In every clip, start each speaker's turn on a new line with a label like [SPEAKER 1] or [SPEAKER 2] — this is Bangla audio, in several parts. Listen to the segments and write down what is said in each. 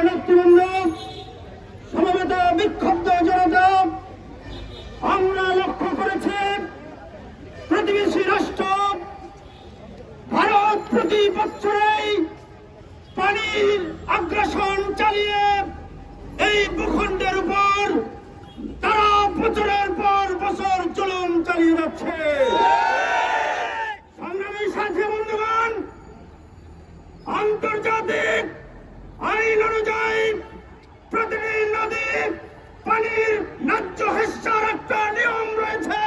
[SPEAKER 1] নেতৃবৃন্দ, সমবেত বিক্ষুব্ধ জনতা, আমরা লক্ষ্য করেছি প্রতিবেশী রাষ্ট্র ভারত প্রতি বছরেই পানির আগ্রাসন চালিয়ে এই ভূখণ্ডের উপর তারা বছরের পর বছর জুলুম চালিয়ে যাচ্ছে। সংগ্রামী সাথী বন্ধুগণ, আন্তর্জাতিক আইন অনুযায়ী প্রতিটি নদী পানির ন্যায্য হিস্সার একটা নিয়ম রয়েছে।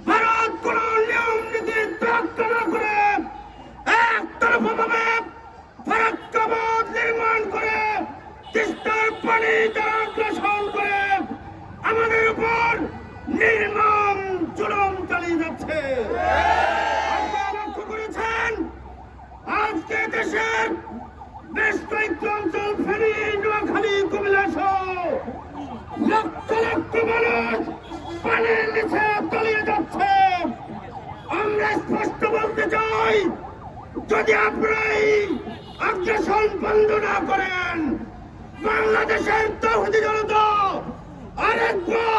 [SPEAKER 1] ভারত কোন নিয়ম নীতি তোয়াক্কা না করে একতরফাভাবে ফারাক্কা বাঁধ নির্মাণ করে তিস্তার পানি তারা আগ্রাসন করে আমাদের উপর নির্মম জুলুম চালিয়ে যাচ্ছে। আপনারা লক্ষ্য করেছেন আজকে দেশের বেশ কয়েকটি অঞ্চল, ফেনী, নোয়াখালী, কুমিল্লা সহ লক্ষ লক্ষ মানুষ পানির নিচে তলিয়ে যাচ্ছে। আমরা স্পষ্ট বলতে চাই, যদি আপনারা এই আগ্রাসন বন্ধ না করেন, বাংলাদেশের তৌহিদি জনতা আরেকবার